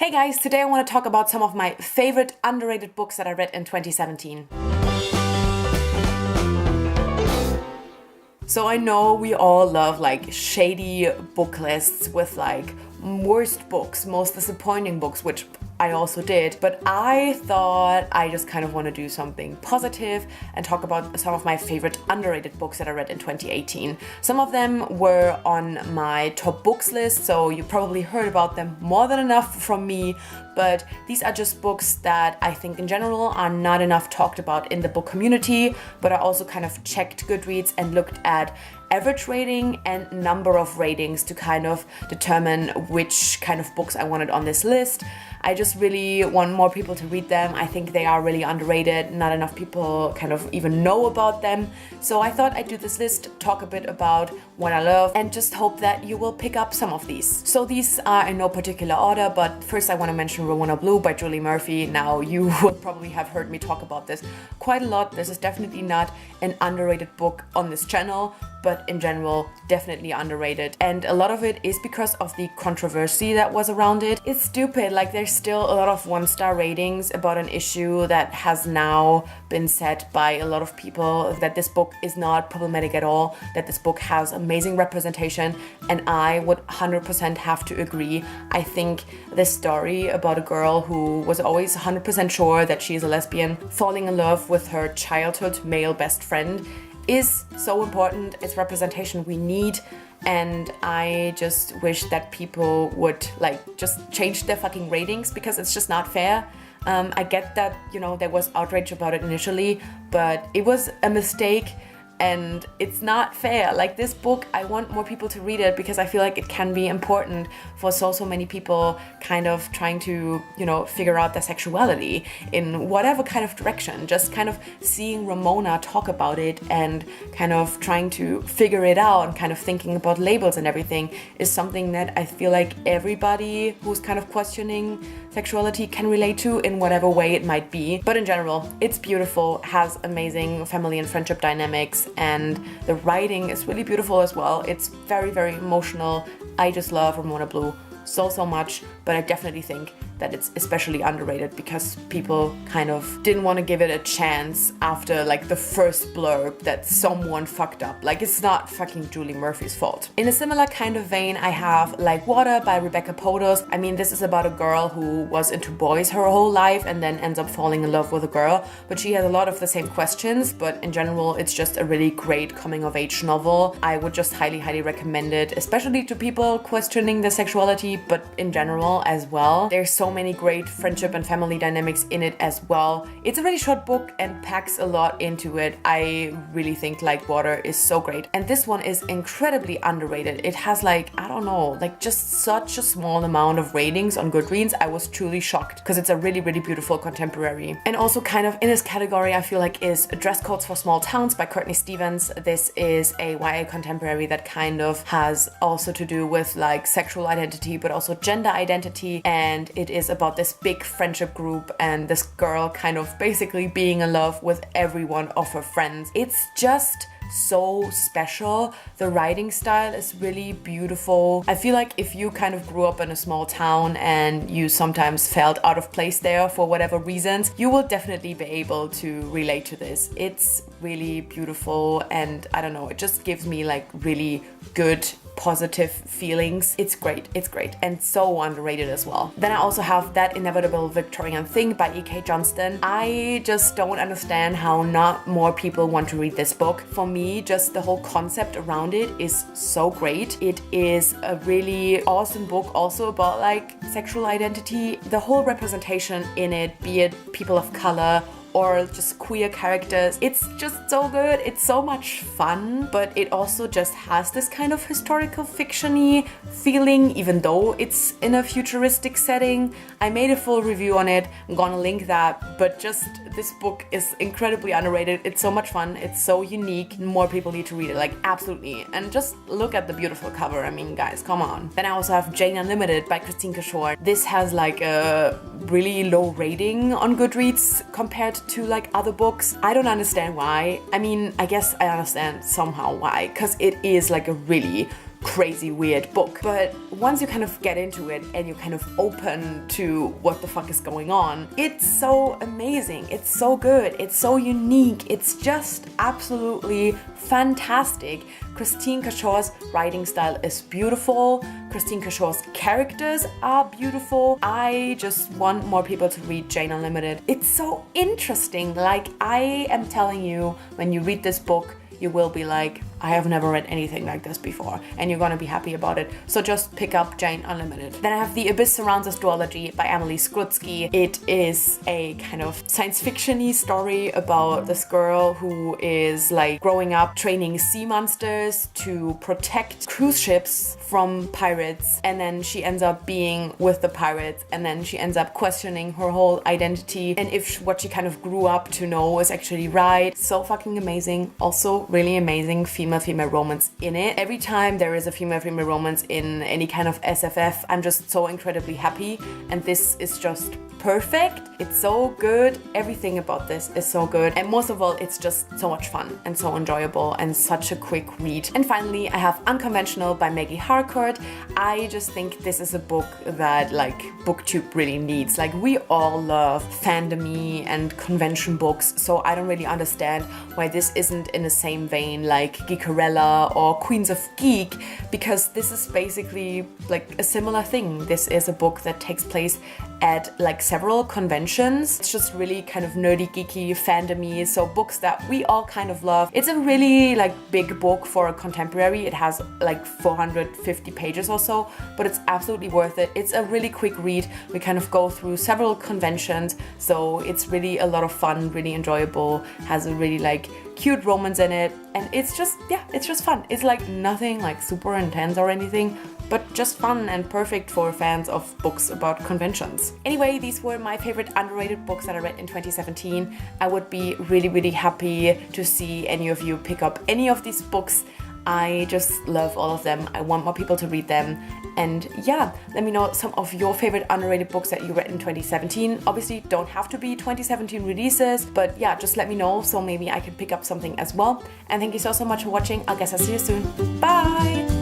Hey guys, today I want to talk about some of my favorite underrated books that I read in 2017. So I know we all love like shady book lists with like worst books, most disappointing books, which I also did, but I thought I just kind of want to do something positive and talk about some of my favorite underrated books that I read in 2018. Some of them were on my top books list, so you probably heard about them more than enough from me, but these are just books that I think in general are not enough talked about in the book community, but I also kind of checked Goodreads and looked at average rating and number of ratings to kind of determine which kind of books I wanted on this list. I just really want more people to read them. I think they are really underrated. Not enough people kind of even know about them. So I thought I'd do this list, talk a bit about what I love, and just hope that you will pick up some of these. So these are in no particular order, but first I want to mention Ramona Blue by Julie Murphy. Now you will probably have heard me talk about this quite a lot. This is definitely not an underrated book on this channel, but in general, definitely underrated. And a lot of it is because of the controversy that was around it. It's stupid, like there's still a lot of 1-star ratings about an issue that has now been said by a lot of people that this book is not problematic at all, that this book has amazing representation, and I would 100% have to agree. I think this story about a girl who was always 100% sure that she is a lesbian, falling in love with her childhood male best friend, is so important. It's representation we need, and I just wish that people would like just change their fucking ratings because it's just not fair. I get that, you know, there was outrage about it initially, but it was a mistake and it's not fair. Like this book, I want more people to read it because I feel like it can be important for so many people kind of trying to, you know, figure out their sexuality in whatever kind of direction. Just kind of seeing Ramona talk about it and kind of trying to figure it out and kind of thinking about labels and everything is something that I feel like everybody who's kind of questioning sexuality can relate to in whatever way it might be. But in general, it's beautiful, has amazing family and friendship dynamics, and the writing is really beautiful as well. It's very emotional. I just love Ramona Blue so much, but I definitely think that it's especially underrated because people kind of didn't want to give it a chance after like the first blurb that someone fucked up. Like it's not fucking Julie Murphy's fault. In a similar kind of vein, I have Like Water by Rebecca Podos. I mean, this is about a girl who was into boys her whole life and then ends up falling in love with a girl, but she has a lot of the same questions, but in general, it's just a really great coming of age novel. I would just highly recommend it, especially to people questioning their sexuality, but in general as well. There's so many great friendship and family dynamics in it as well. It's a really short book and packs a lot into it. I really think Like Water is so great. And this one is incredibly underrated. It has like, I don't know, like just such a small amount of ratings on Goodreads. I was truly shocked because it's a really beautiful contemporary. And also kind of in this category, I feel like is Dress Codes for Small Towns by Courtney Stevens. This is a YA contemporary that kind of has also to do with like sexual identity, but also gender identity. And it is about this big friendship group and this girl kind of basically being in love with every one of her friends. It's just so special. The writing style is really beautiful. I feel like if you kind of grew up in a small town and you sometimes felt out of place there for whatever reasons, you will definitely be able to relate to this. It's really beautiful and I don't know, it just gives me like really good positive feelings. It's great and so underrated as well. Then I also have That Inevitable Victorian Thing by E.K. Johnston. I just don't understand how not more people want to read this book. For me, just the whole concept around it is so great. It is a really awesome book also about like sexual identity. The whole representation in it, be it people of color or just queer characters. It's just so good. It's so much fun, but it also just has this kind of historical fiction-y feeling, even though it's in a futuristic setting. I made a full review on it. I'm gonna link that, but just this book is incredibly underrated. It's so much fun. It's so unique. More people need to read it, like absolutely. And just look at the beautiful cover. I mean, guys, come on. Then I also have Jane Unlimited by Christine Kishore. This has like a really low rating on Goodreads compared to like other books. I don't understand why. I mean, I guess I understand somehow why, because it is like a really crazy weird book. But once you kind of get into it and you're kind of open to what the fuck is going on, it's so amazing. It's so good. It's so unique. It's just absolutely fantastic. Christine Cashaw's writing style is beautiful. Christine Cashaw's characters are beautiful. I just want more people to read Jane Unlimited. It's so interesting. Like, I am telling you, when you read this book, you will be like, I have never read anything like this before, and you're gonna be happy about it. So just pick up Jane Unlimited. Then I have The Abyss Surrounds Astrology by Emily Skrutsky. It is a kind of science fiction-y story about this girl who is like growing up training sea monsters to protect cruise ships from pirates, and then she ends up being with the pirates, and then she ends up questioning her whole identity and if what she kind of grew up to know is actually right. So fucking amazing. Also really amazing female romance in it. Every time there is a female romance in any kind of SFF, I'm just so incredibly happy, and this is just perfect. It's so good. Everything about this is so good, and most of all, it's just so much fun and so enjoyable and such a quick read. And finally, I have Unconventional by Maggie Harcourt. I just think this is a book that like BookTube really needs. Like, we all love fandom-y and convention books, so I don't really understand why this isn't in the same vein like Geekerella or Queens of Geek, because this is basically like a similar thing. This is a book that takes place at like several conventions. It's just really kind of nerdy, geeky, fandom-y, so books that we all kind of love. It's a really like big book for a contemporary. It has like 450 pages or so, but it's absolutely worth it. It's a really quick read. We kind of go through several conventions, so it's really a lot of fun, really enjoyable, has a really like cute romance in it, and it's just, yeah, it's just fun. It's like nothing like super intense or anything, but just fun and perfect for fans of books about conventions. Anyway, these were my favorite underrated books that I read in 2017. I would be really, really happy to see any of you pick up any of these books. I just love all of them. I want more people to read them. And yeah, let me know some of your favorite underrated books that you read in 2017. Obviously, don't have to be 2017 releases, but yeah, just let me know so maybe I can pick up something as well. And thank you so much for watching. I guess I'll see you soon. Bye!